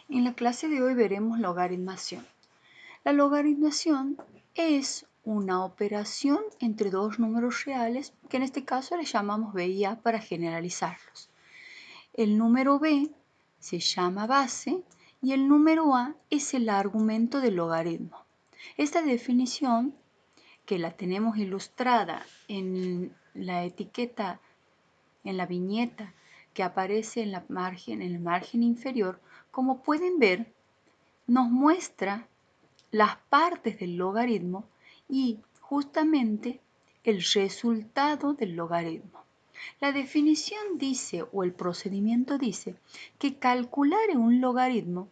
En la clase de hoy veremos logaritmación. La logaritmación es una operación entre dos números reales que en este caso le llamamos b y a para generalizarlos. El número b se llama base y el número a es el argumento del logaritmo. Esta definición, que la tenemos ilustrada en la etiqueta, en la viñeta que aparece en el margen inferior, como pueden ver, nos muestra las partes del logaritmo y justamente el resultado del logaritmo. La definición dice, o el procedimiento dice, que calcular un logaritmo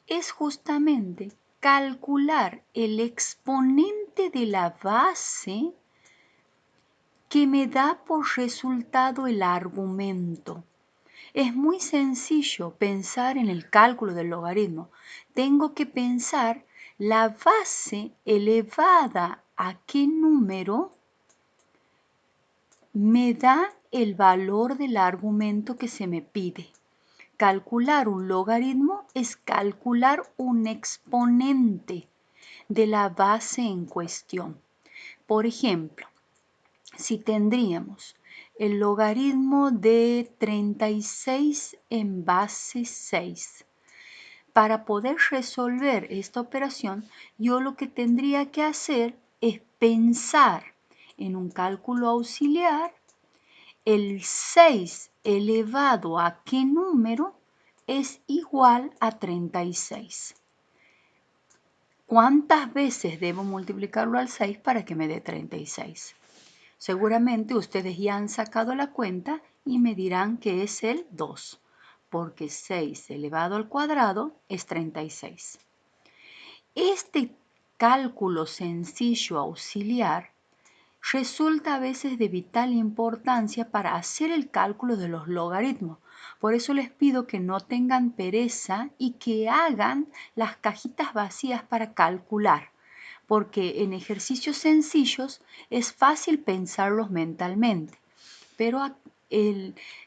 es justamente calcular el exponente de la base que me da por resultado el argumento. Es muy sencillo pensar en el cálculo del logaritmo. Tengo que pensar la base elevada a qué número me da el valor del argumento que se me pide. Calcular un logaritmo es calcular un exponente de la base en cuestión. Por ejemplo, si tendríamos el logaritmo de 36 en base 6. Para poder resolver esta operación, yo lo que tendría que hacer es pensar en un cálculo auxiliar el 6 elevado a qué número es igual a 36. ¿Cuántas veces debo multiplicarlo al 6 para que me dé 36? Seguramente ustedes ya han sacado la cuenta y me dirán que es el 2, porque 6 elevado al cuadrado es 36. Este cálculo sencillo auxiliar resulta a veces de vital importancia para hacer el cálculo de los logaritmos. Por eso les pido que no tengan pereza y que hagan las cajitas vacías para calcular, porque en ejercicios sencillos es fácil pensarlos mentalmente, pero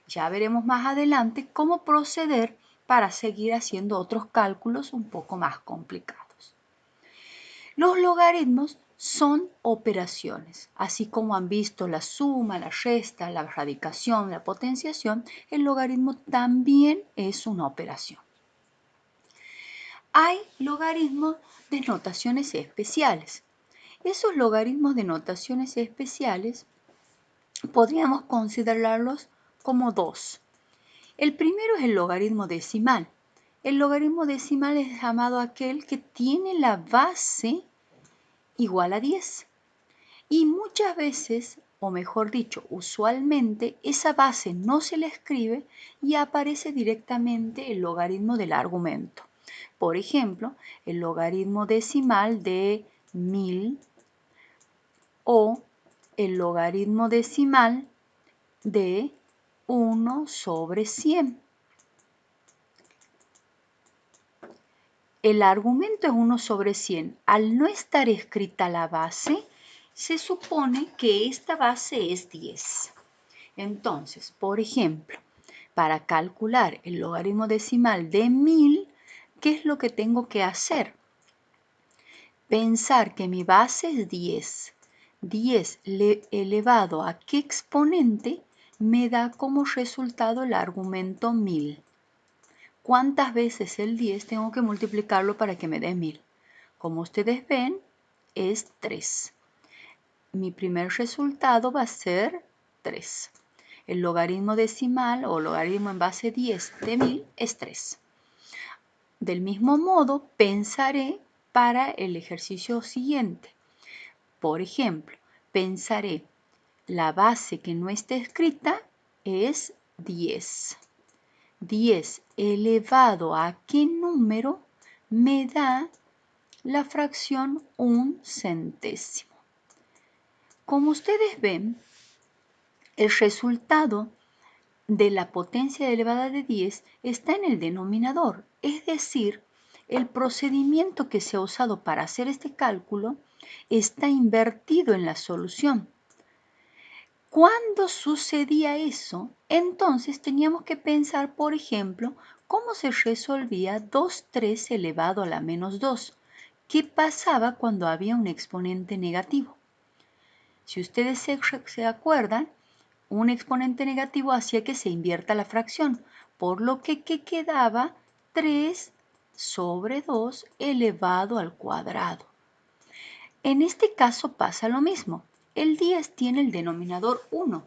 ya veremos más adelante cómo proceder para seguir haciendo otros cálculos un poco más complicados. Los logaritmos son operaciones, así como han visto la suma, la resta, la radicación, la potenciación, el logaritmo también es una operación. Hay logaritmos de notaciones especiales. Esos logaritmos de notaciones especiales podríamos considerarlos como dos. El primero es el logaritmo decimal. El logaritmo decimal es llamado aquel que tiene la base igual a 10. Y muchas veces, o mejor dicho, usualmente, esa base no se le escribe y aparece directamente el logaritmo del argumento. Por ejemplo, el logaritmo decimal de 1000 o el logaritmo decimal de 1 sobre 100. El argumento es 1 sobre 100. Al no estar escrita la base, se supone que esta base es 10. Entonces, por ejemplo, para calcular el logaritmo decimal de 1000, ¿qué es lo que tengo que hacer? Pensar que mi base es 10. 10 elevado a qué exponente me da como resultado el argumento 1000. ¿Cuántas veces el 10 tengo que multiplicarlo para que me dé 1000? Como ustedes ven, es 3. Mi primer resultado va a ser 3. El logaritmo decimal o logaritmo en base 10 de 1000 es 3. Del mismo modo, pensaré para el ejercicio siguiente. Por ejemplo, pensaré la base que no está escrita es 10. 10 elevado a qué número me da la fracción 1/100. Como ustedes ven, el resultado de la potencia elevada de 10 está en el denominador, es decir, el procedimiento que se ha usado para hacer este cálculo está invertido en la solución. ¿Cuándo sucedía eso? Entonces teníamos que pensar, por ejemplo, cómo se resolvía 2,3 elevado a la menos 2. ¿Qué pasaba cuando había un exponente negativo? Si ustedes se acuerdan, un exponente negativo hacía que se invierta la fracción, por lo que quedaba 3 sobre 2 elevado al cuadrado. En este caso pasa lo mismo. El 10 tiene el denominador 1.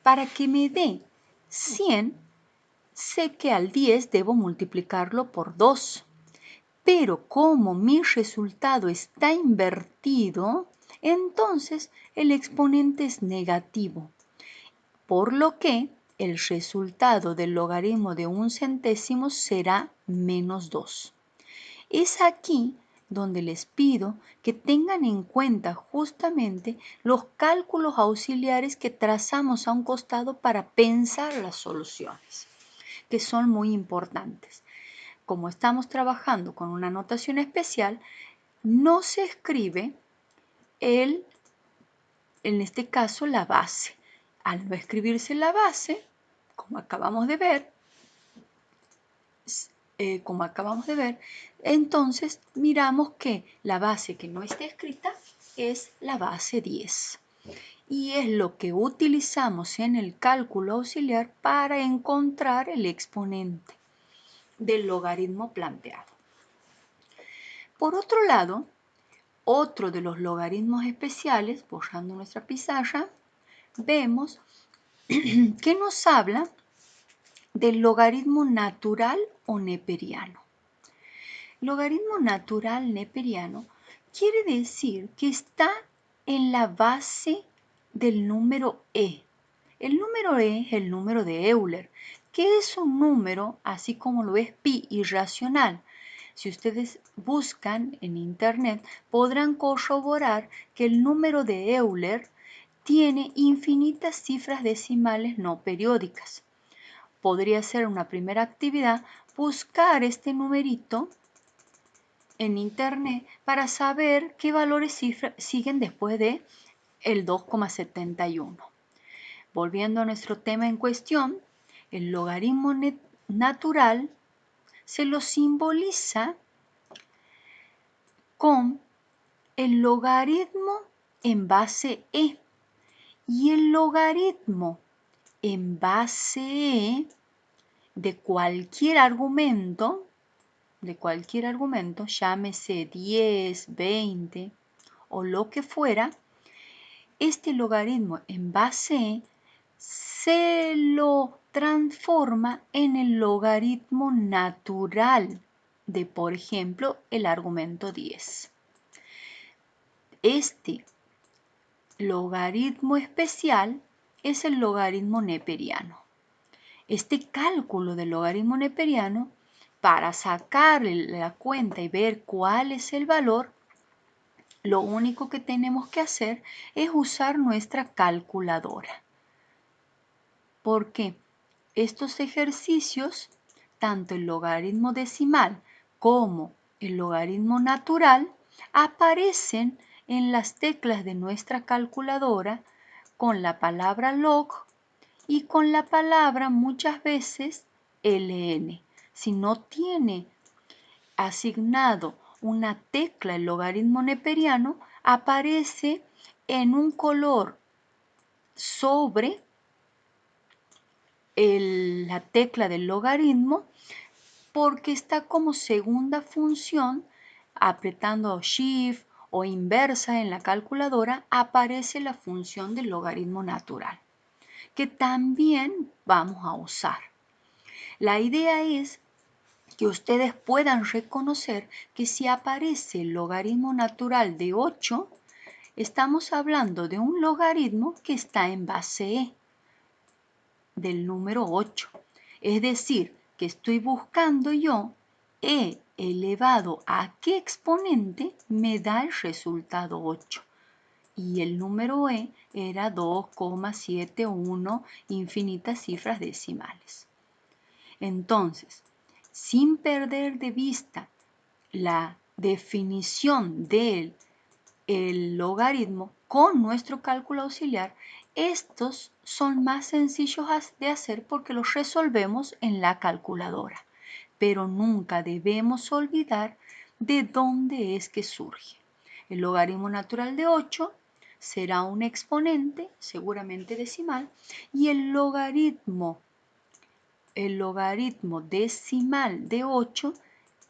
Para que me dé 100, sé que al 10 debo multiplicarlo por 2. Pero como mi resultado está invertido, entonces el exponente es negativo, por lo que el resultado del logaritmo de 1 centésimo será menos 2. Es aquí donde les pido que tengan en cuenta justamente los cálculos auxiliares que trazamos a un costado para pensar las soluciones, que son muy importantes. Como estamos trabajando con una notación especial, no se escribe en este caso, la base. Al no escribirse la base, como acabamos de ver, entonces miramos que la base que no está escrita es la base 10. Y es lo que utilizamos en el cálculo auxiliar para encontrar el exponente del logaritmo planteado. Por otro lado, otro de los logaritmos especiales, borrando nuestra pizarra, vemos que nos habla del logaritmo natural o neperiano. Logaritmo natural neperiano quiere decir que está en la base del número e. El número e es el número de Euler, que es un número, así como lo es pi, irracional. Si ustedes buscan en internet, podrán corroborar que el número de Euler tiene infinitas cifras decimales no periódicas. Podría ser una primera actividad buscar este numerito en internet para saber qué valores siguen después de el 2,71. Volviendo a nuestro tema en cuestión, el logaritmo natural se lo simboliza con el logaritmo en base e, y el logaritmo en base e de cualquier argumento, llámese 10, 20 o lo que fuera, este logaritmo en base e se lo transforma en el logaritmo natural de, por ejemplo, el argumento 10. Este logaritmo especial es el logaritmo neperiano. Este cálculo del logaritmo neperiano, para sacarle la cuenta y ver cuál es el valor, lo único que tenemos que hacer es usar nuestra calculadora. Porque estos ejercicios, tanto el logaritmo decimal como el logaritmo natural, aparecen en las teclas de nuestra calculadora con la palabra log y con la palabra muchas veces ln. Si no tiene asignado una tecla el logaritmo neperiano, aparece en un color sobre la tecla del logaritmo porque está como segunda función, apretando Shift o inversa en la calculadora, aparece la función del logaritmo natural, que también vamos a usar. La idea es que ustedes puedan reconocer que si aparece el logaritmo natural de 8, estamos hablando de un logaritmo que está en base e del número 8. Es decir, que estoy buscando yo e elevado a qué exponente me da el resultado 8. Y el número e era 2,71, infinitas cifras decimales. Entonces, sin perder de vista la definición del logaritmo con nuestro cálculo auxiliar, estos son más sencillos de hacer porque los resolvemos en la calculadora. pero nunca debemos olvidar de dónde es que surge. El logaritmo natural de 8 será un exponente, seguramente decimal, y el logaritmo decimal de 8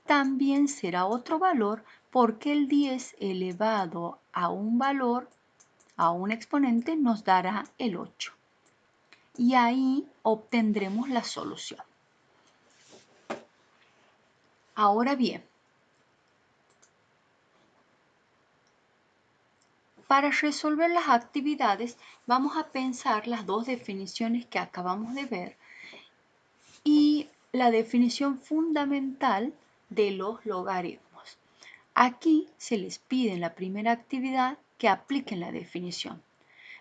también será otro valor porque el 10 elevado a un valor, a un exponente, nos dará el 8. Y ahí obtendremos la solución. Ahora bien, para resolver las actividades vamos a pensar las dos definiciones que acabamos de ver y la definición fundamental de los logaritmos. Aquí se les pide en la primera actividad que apliquen la definición.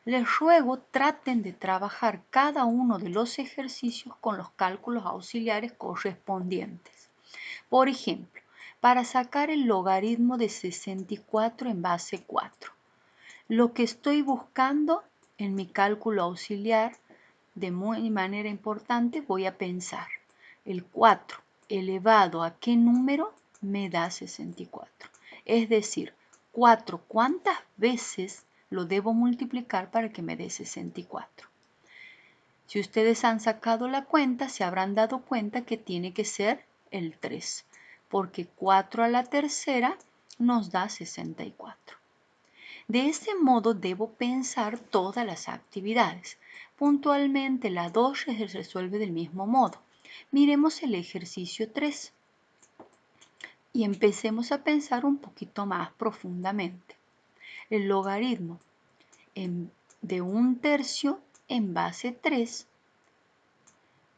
Les ruego traten de trabajar cada uno de los ejercicios con los cálculos auxiliares correspondientes. Por ejemplo, para sacar el logaritmo de 64 en base 4. Lo que estoy buscando en mi cálculo auxiliar de manera importante voy a pensar el 4 elevado a qué número me da 64. Es decir, 4 ¿cuántas veces lo debo multiplicar para que me dé 64? Si ustedes han sacado la cuenta, se habrán dado cuenta que tiene que ser el 3, porque 4 a la tercera nos da 64. De este modo debo pensar todas las actividades. Puntualmente la 2 se resuelve del mismo modo. Miremos el ejercicio 3 y empecemos a pensar un poquito más profundamente. El logaritmo de 1/3 en base 3,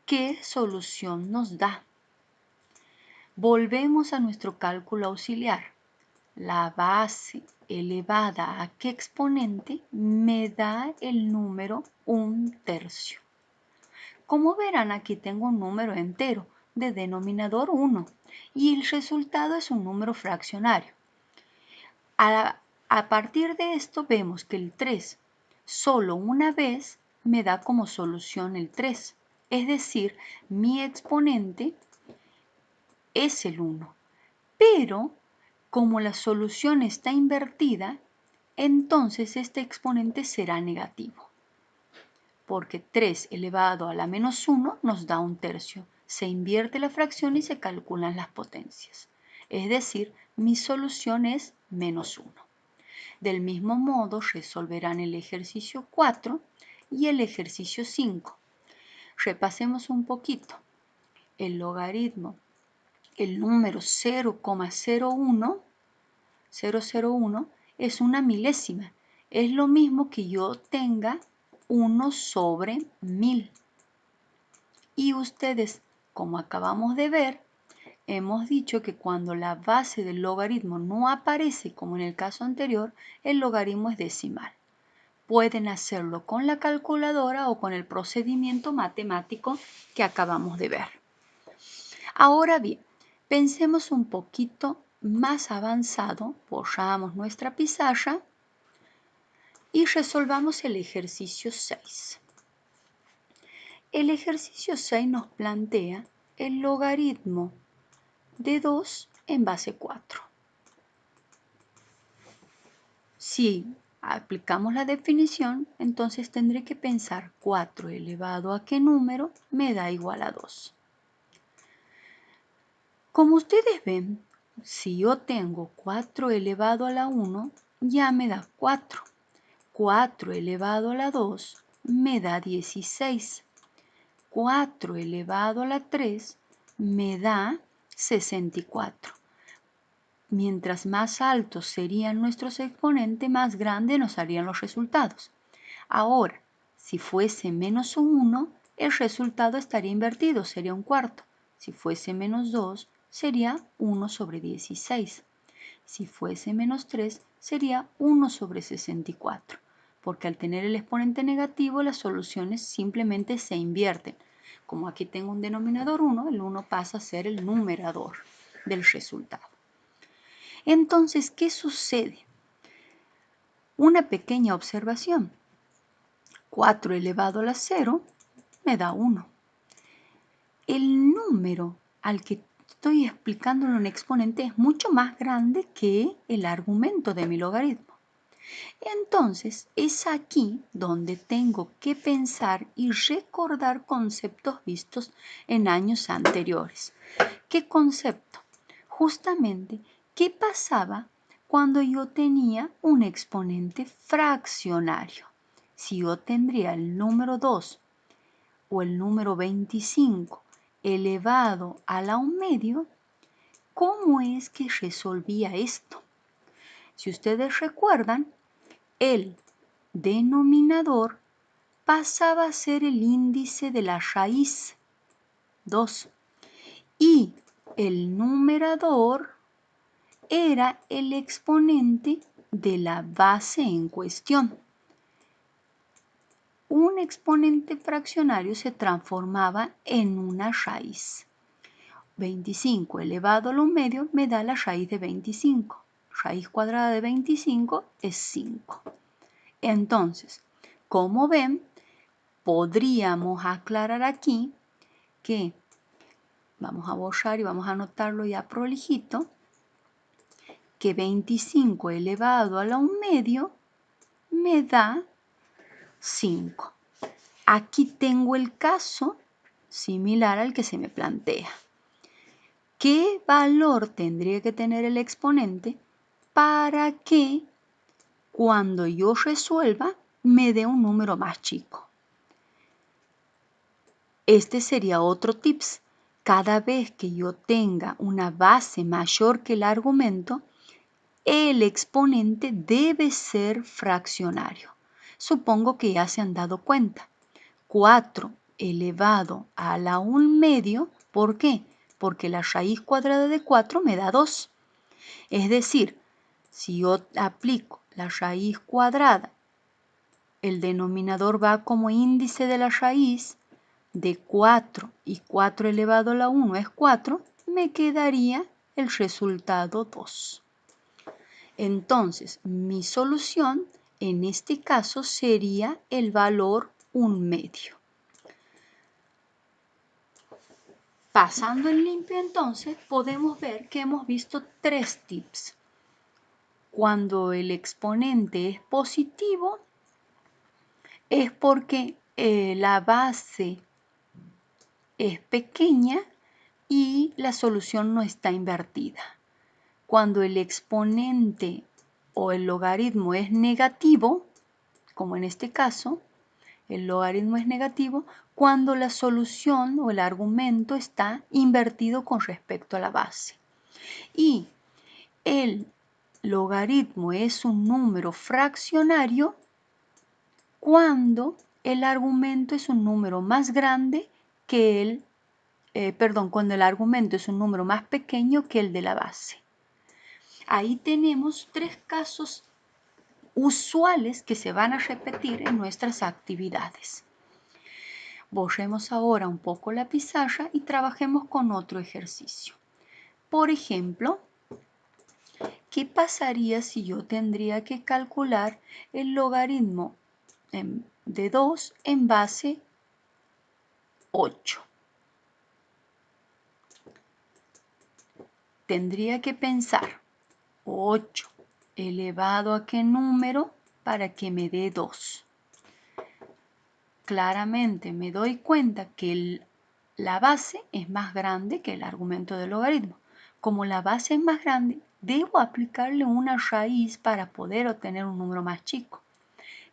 ¿qué solución nos da? Volvemos a nuestro cálculo auxiliar. La base elevada a qué exponente me da el número 1/3. Como verán, aquí tengo un número entero de denominador 1 y el resultado es un número fraccionario. A partir de esto vemos que el 3 solo una vez me da como solución el 3, es decir, mi exponente es el 1, pero como la solución está invertida, entonces este exponente será negativo, porque 3 elevado a la menos 1 nos da 1/3. Se invierte la fracción y se calculan las potencias. Es decir, mi solución es menos 1. Del mismo modo resolverán el ejercicio 4 y el ejercicio 5. Repasemos un poquito. El logaritmo, el número 0,001 es una milésima. Es lo mismo que yo tenga 1 sobre 1000. Y ustedes, como acabamos de ver, hemos dicho que cuando la base del logaritmo no aparece, como en el caso anterior, el logaritmo es decimal. Pueden hacerlo con la calculadora o con el procedimiento matemático que acabamos de ver. Ahora bien, pensemos un poquito más avanzado, borramos nuestra pizarra y resolvamos el ejercicio 6. El ejercicio 6 nos plantea el logaritmo de 2 en base 4. Si aplicamos la definición, entonces tendré que pensar 4 elevado a qué número me da igual a 2. Como ustedes ven, si yo tengo 4 elevado a la 1, ya me da 4. 4 elevado a la 2 me da 16. 4 elevado a la 3 me da 64. Mientras más altos serían nuestros exponentes, más grandes nos harían los resultados. Ahora, si fuese menos 1, el resultado estaría invertido, sería un cuarto. Si fuese menos 2, sería 1 sobre 16. Si fuese menos 3, sería 1 sobre 64. Porque al tener el exponente negativo, las soluciones simplemente se invierten. Como aquí tengo un denominador 1, el 1 pasa a ser el numerador del resultado. Entonces, ¿qué sucede? Una pequeña observación. 4 elevado a la 0 me da 1. El número al que estoy explicándolo en exponente es mucho más grande que el argumento de mi logaritmo. Entonces, es aquí donde tengo que pensar y recordar conceptos vistos en años anteriores. ¿Qué concepto? Justamente, ¿qué pasaba cuando yo tenía un exponente fraccionario? Si yo tendría el número 2 o el número 25 elevado a la 1/2, ¿cómo es que resolvía esto? Si ustedes recuerdan, el denominador pasaba a ser el índice de la raíz 2 y el numerador era el exponente de la base en cuestión. Un exponente fraccionario se transformaba en una raíz. 25 elevado a la 1/2 me da la raíz de 25. Raíz cuadrada de 25 es 5. Entonces, como ven, podríamos aclarar aquí que vamos a borrar y vamos a anotarlo ya prolijito, que 25 elevado a la 1/2 me da 5. Aquí tengo el caso similar al que se me plantea. ¿Qué valor tendría que tener el exponente para que cuando yo resuelva me dé un número más chico? Este sería otro tips. Cada vez que yo tenga una base mayor que el argumento, el exponente debe ser fraccionario. Supongo que ya se han dado cuenta. 4 elevado a la 1/2, ¿por qué? Porque la raíz cuadrada de 4 me da 2. Es decir, si yo aplico la raíz cuadrada, el denominador va como índice de la raíz de 4 y 4 elevado a la 1 es 4, me quedaría el resultado 2. Entonces, mi solución en este caso sería el valor 1/2. Pasando en limpio entonces, podemos ver que hemos visto 3 tips. Cuando el exponente es positivo, es porque la base es pequeña y la solución no está invertida. Cuando el exponente o el logaritmo es negativo, como en este caso, el logaritmo es negativo cuando la solución o el argumento está invertido con respecto a la base. Y el logaritmo es un número fraccionario cuando el argumento es un número más grande que cuando el argumento es un número más pequeño que el de la base. Ahí tenemos 3 casos usuales que se van a repetir en nuestras actividades. Borremos ahora un poco la pizarra y trabajemos con otro ejercicio. Por ejemplo, ¿qué pasaría si yo tendría que calcular el logaritmo de 2 en base 8? Tendría que pensar 8 elevado a qué número para que me dé 2. Claramente me doy cuenta que la base es más grande que el argumento del logaritmo. Como la base es más grande, debo aplicarle una raíz para poder obtener un número más chico.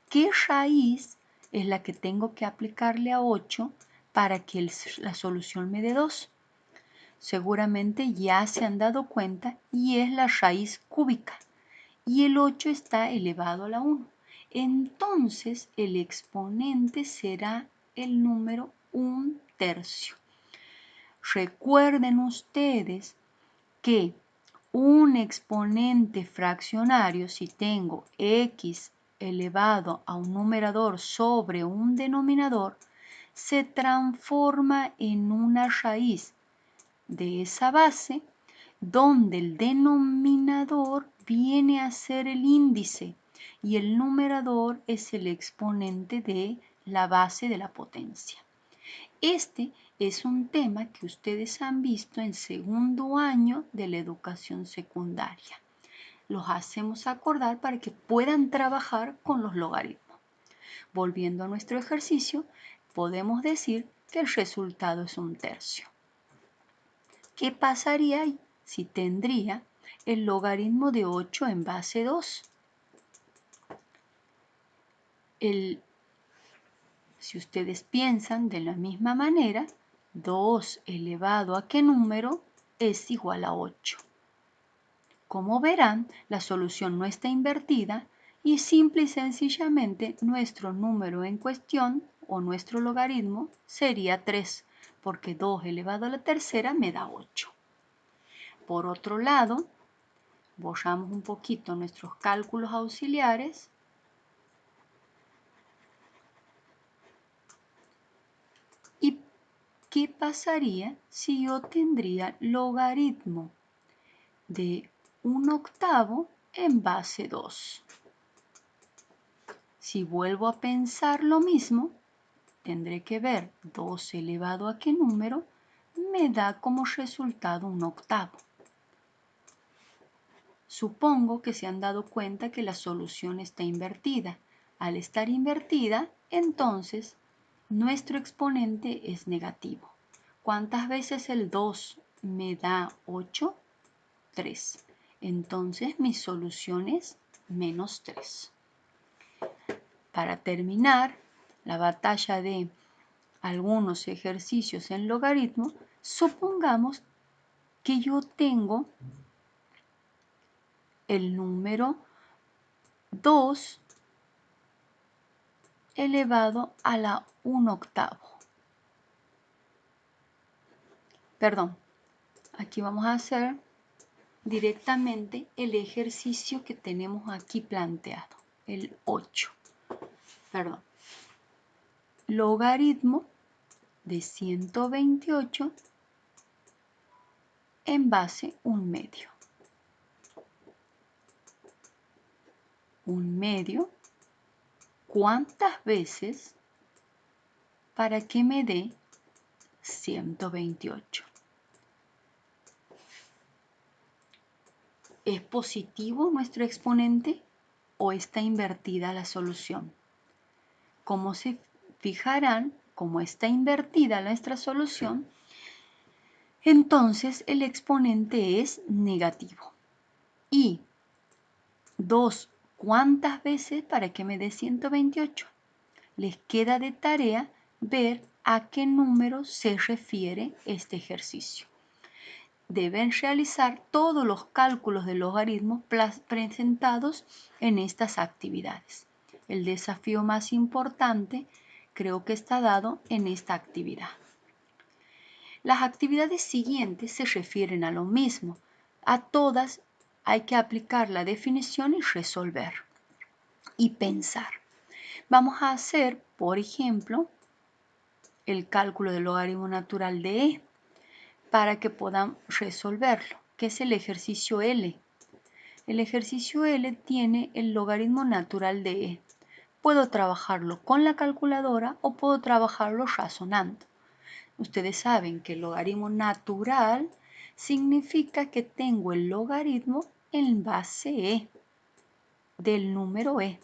¿Qué raíz es la que tengo que aplicarle a 8 para que la solución me dé 2? Seguramente ya se han dado cuenta y es la raíz cúbica. Y el 8 está elevado a la 1. Entonces el exponente será el número 1/3. Recuerden ustedes que un exponente fraccionario, si tengo x elevado a un numerador sobre un denominador, se transforma en una raíz de esa base donde el denominador viene a ser el índice y el numerador es el exponente de la base de la potencia. Este es un tema que ustedes han visto en segundo año de la educación secundaria. Los hacemos acordar para que puedan trabajar con los logaritmos. Volviendo a nuestro ejercicio, podemos decir que el resultado es 1/3. ¿Qué pasaría si tendría el logaritmo de 8 en base 2? Si ustedes piensan de la misma manera, 2 elevado a qué número es igual a 8. Como verán, la solución no está invertida y simple y sencillamente nuestro número en cuestión o nuestro logaritmo sería 3, porque 2 elevado a la tercera me da 8. Por otro lado, borramos un poquito nuestros cálculos auxiliares. ¿Y qué pasaría si yo tendría logaritmo de 1/8 en base 2? Si vuelvo a pensar lo mismo, tendré que ver 2 elevado a qué número me da como resultado 1/8. Supongo que se han dado cuenta que la solución está invertida. Al estar invertida, entonces nuestro exponente es negativo. ¿Cuántas veces el 2 me da 8? 3. Entonces mi solución es -3. Para terminar la batalla de algunos ejercicios en logaritmo, supongamos que yo tengo el número 2 elevado a la 1/8. Perdón, aquí vamos a hacer directamente el ejercicio que tenemos aquí planteado, el 8. Perdón. Logaritmo de 128 en base 1/2. 1/2, ¿cuántas veces para que me dé 128? ¿Es positivo nuestro exponente o está invertida la solución? Como se fijarán, como está invertida nuestra solución, entonces el exponente es negativo. Y 2, ¿cuántas veces para que me dé 128? Les queda de tarea ver a qué número se refiere este ejercicio. Deben realizar todos los cálculos de logaritmos presentados en estas actividades. El desafío más importante creo que está dado en esta actividad. Las actividades siguientes se refieren a lo mismo. A todas hay que aplicar la definición y resolver y pensar. Vamos a hacer, por ejemplo, el cálculo del logaritmo natural de e para que puedan resolverlo, que es el ejercicio L. El ejercicio L tiene el logaritmo natural de e. Puedo trabajarlo con la calculadora o puedo trabajarlo razonando. Ustedes saben que el logaritmo natural significa que tengo el logaritmo en base e, del número e.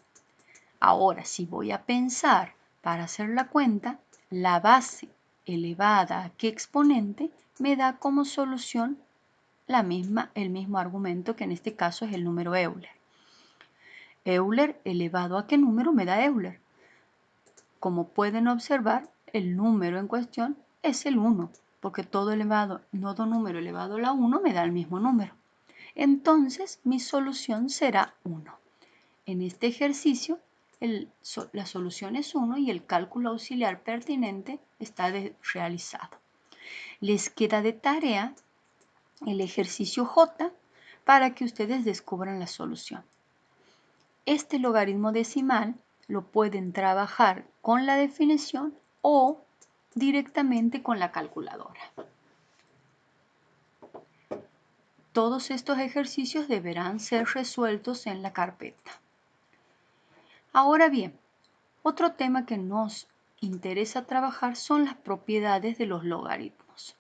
Ahora, si voy a pensar para hacer la cuenta, la base elevada a qué exponente me da como solución el mismo argumento, que en este caso es el número Euler. Euler elevado a qué número me da Euler. Como pueden observar, el número en cuestión es el 1, porque todo número elevado a la 1 me da el mismo número. Entonces, mi solución será 1. En este ejercicio, la solución es 1 y el cálculo auxiliar pertinente está realizado. Les queda de tarea el ejercicio J para que ustedes descubran la solución. Este logaritmo decimal lo pueden trabajar con la definición o directamente con la calculadora. Todos estos ejercicios deberán ser resueltos en la carpeta. Ahora bien, otro tema que nos interesa trabajar son las propiedades de los logaritmos.